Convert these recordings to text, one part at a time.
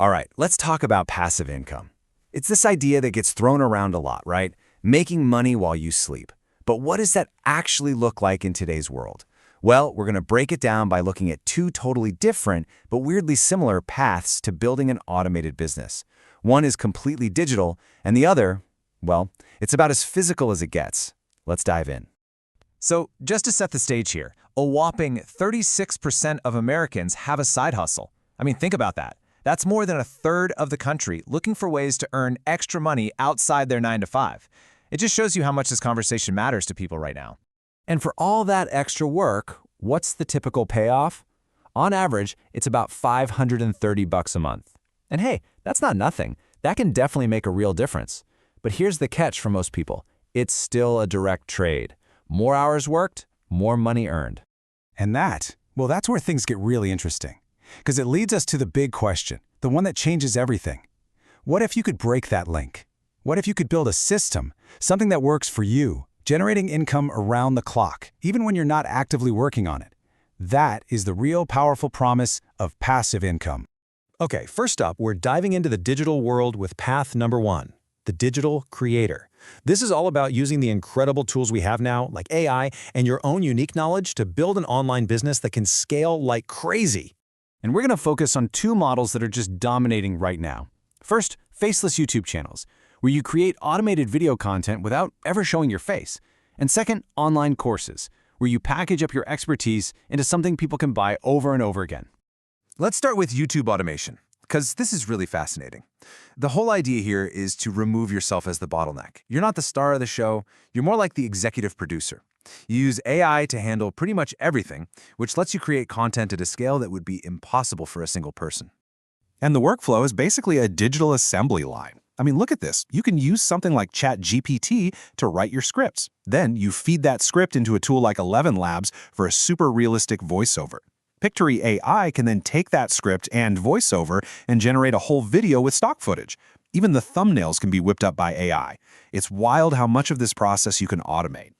All right, let's talk about passive income. It's this idea that gets thrown around a lot, right? Making money while you sleep. But what does that actually look like in today's world? Well, we're going to break it down by looking at two totally different but weirdly similar paths to building an automated business. One is completely digital, and the other, well, it's about as physical as it gets. Let's dive in. So, just to set the stage here, a whopping 36% of Americans have a side hustle. I mean, think about that. That's more than a third of the country looking for ways to earn extra money outside their 9 to 5. It just shows you how much this conversation matters to people right now. And for all that extra work, what's the typical payoff? On average, it's about $530 a month. And hey, that's not nothing. That can definitely make a real difference. But here's the catch for most people. It's still a direct trade. More hours worked, more money earned. And that's where things get really interesting. Because it leads us to the big question, the one that changes everything. What if you could break that link? What if you could build a system, something that works for you, generating income around the clock, even when you're not actively working on it? That is the real powerful promise of passive income. Okay, first up, we're diving into the digital world with path number 1, the digital creator. This is all about using the incredible tools we have now, like AI, and your own unique knowledge to build an online business that can scale like crazy. And we're going to focus on two models that are just dominating right now. First, faceless YouTube channels, where you create automated video content without ever showing your face. And second, online courses, where you package up your expertise into something people can buy over and over again. Let's start with YouTube automation, because this is really fascinating. The whole idea here is to remove yourself as the bottleneck. You're not the star of the show, you're more like the executive producer. You use AI to handle pretty much everything, which lets you create content at a scale that would be impossible for a single person. And the workflow is basically a digital assembly line. I mean, look at this. You can use something like ChatGPT to write your scripts. Then you feed that script into a tool like 11 Labs for a super realistic voiceover. Pictory AI can then take that script and voiceover and generate a whole video with stock footage. Even the thumbnails can be whipped up by AI. It's wild how much of this process you can automate.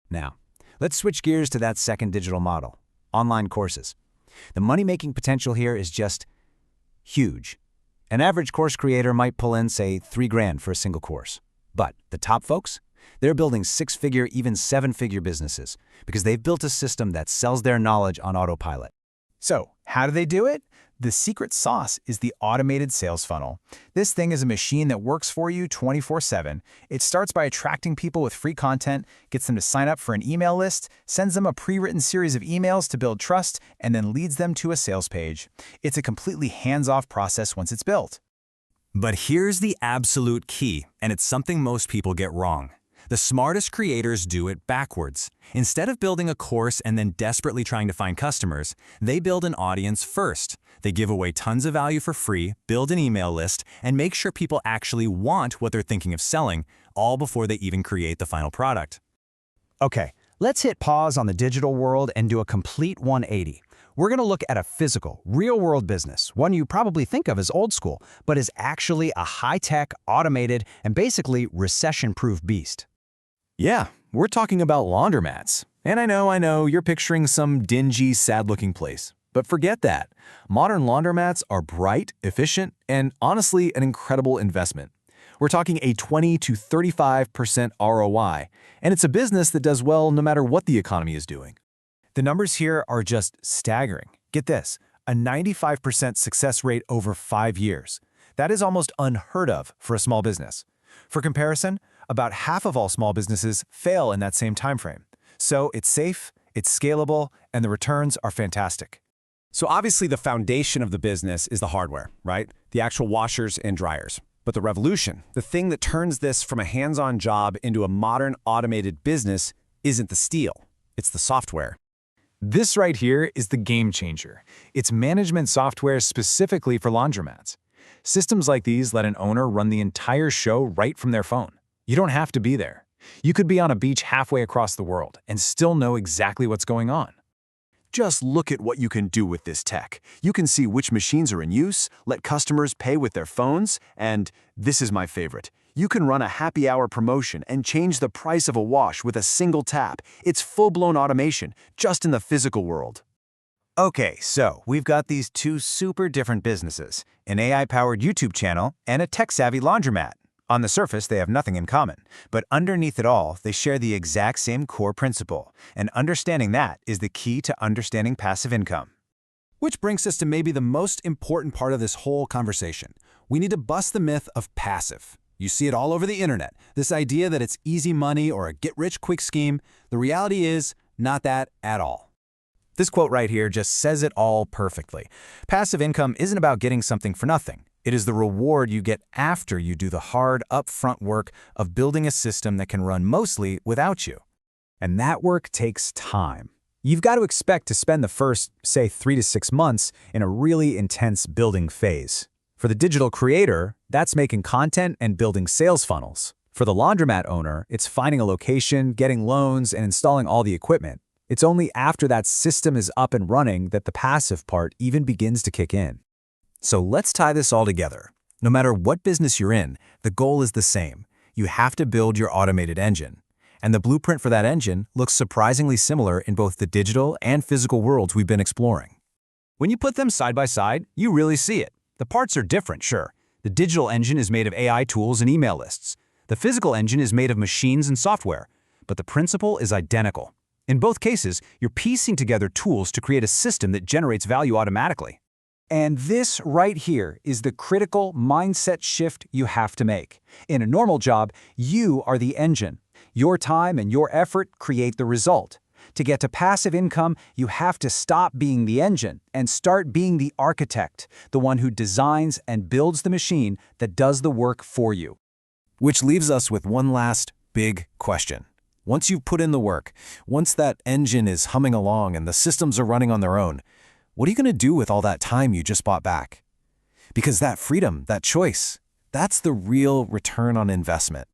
Now, let's switch gears to that second digital model, online courses. The money-making potential here is just huge. An average course creator might pull in, say, $3,000 for a single course. But the top folks? They're building 6-figure, even 7-figure businesses because they've built a system that sells their knowledge on autopilot. So, how do they do it? The secret sauce is the automated sales funnel. This thing is a machine that works for you 24/7. It starts by attracting people with free content, gets them to sign up for an email list, sends them a pre-written series of emails to build trust, and then leads them to a sales page. It's a completely hands-off process once it's built. But here's the absolute key, and it's something most people get wrong. The smartest creators do it backwards. Instead of building a course and then desperately trying to find customers, they build an audience first. They give away tons of value for free, build an email list, and make sure people actually want what they're thinking of selling, all before they even create the final product. Okay, let's hit pause on the digital world and do a complete 180. We're going to look at a physical, real-world business, one you probably think of as old school, but is actually a high-tech, automated, and basically recession-proof beast. Yeah, we're talking about laundromats. And I know, you're picturing some dingy, sad-looking place. But forget that. Modern laundromats are bright, efficient, and honestly an incredible investment. We're talking a 20 to 35% ROI, and it's a business that does well no matter what the economy is doing. The numbers here are just staggering. Get this, a 95% success rate over 5 years. That is almost unheard of for a small business. For comparison, about half of all small businesses fail in that same time frame. So it's safe, it's scalable, and the returns are fantastic. So obviously the foundation of the business is the hardware, right? The actual washers and dryers. But the revolution, the thing that turns this from a hands-on job into a modern automated business, isn't the steel, it's the software. This right here is the game changer. It's management software specifically for laundromats. Systems like these let an owner run the entire show right from their phone. You don't have to be there. You could be on a beach halfway across the world and still know exactly what's going on. Just look at what you can do with this tech. You can see which machines are in use, let customers pay with their phones, and this is my favorite. You can run a happy hour promotion and change the price of a wash with a single tap. It's full-blown automation, just in the physical world. Okay, so we've got these two super different businesses, an AI-powered YouTube channel and a tech-savvy laundromat. On the surface, they have nothing in common, but underneath it all, they share the exact same core principle, and understanding that is the key to understanding passive income. Which brings us to maybe the most important part of this whole conversation. We need to bust the myth of passive. You see it all over the internet, this idea that it's easy money or a get-rich-quick scheme. The reality is not that at all. This quote right here just says it all perfectly. Passive income isn't about getting something for nothing. It is the reward you get after you do the hard, upfront work of building a system that can run mostly without you. And that work takes time. You've got to expect to spend the first, say, 3 to 6 months in a really intense building phase. For the digital creator, that's making content and building sales funnels. For the laundromat owner, it's finding a location, getting loans, and installing all the equipment. It's only after that system is up and running that the passive part even begins to kick in. So let's tie this all together. No matter what business you're in, the goal is the same. You have to build your automated engine. And the blueprint for that engine looks surprisingly similar in both the digital and physical worlds we've been exploring. When you put them side by side, you really see it. The parts are different, sure. The digital engine is made of AI tools and email lists. The physical engine is made of machines and software. But the principle is identical. In both cases, you're piecing together tools to create a system that generates value automatically. And this right here is the critical mindset shift you have to make. In a normal job, you are the engine. Your time and your effort create the result. To get to passive income, you have to stop being the engine and start being the architect, the one who designs and builds the machine that does the work for you. Which leaves us with one last big question. Once you've put in the work, once that engine is humming along and the systems are running on their own, what are you going to do with all that time you just bought back? Because that freedom, that choice, that's the real return on investment.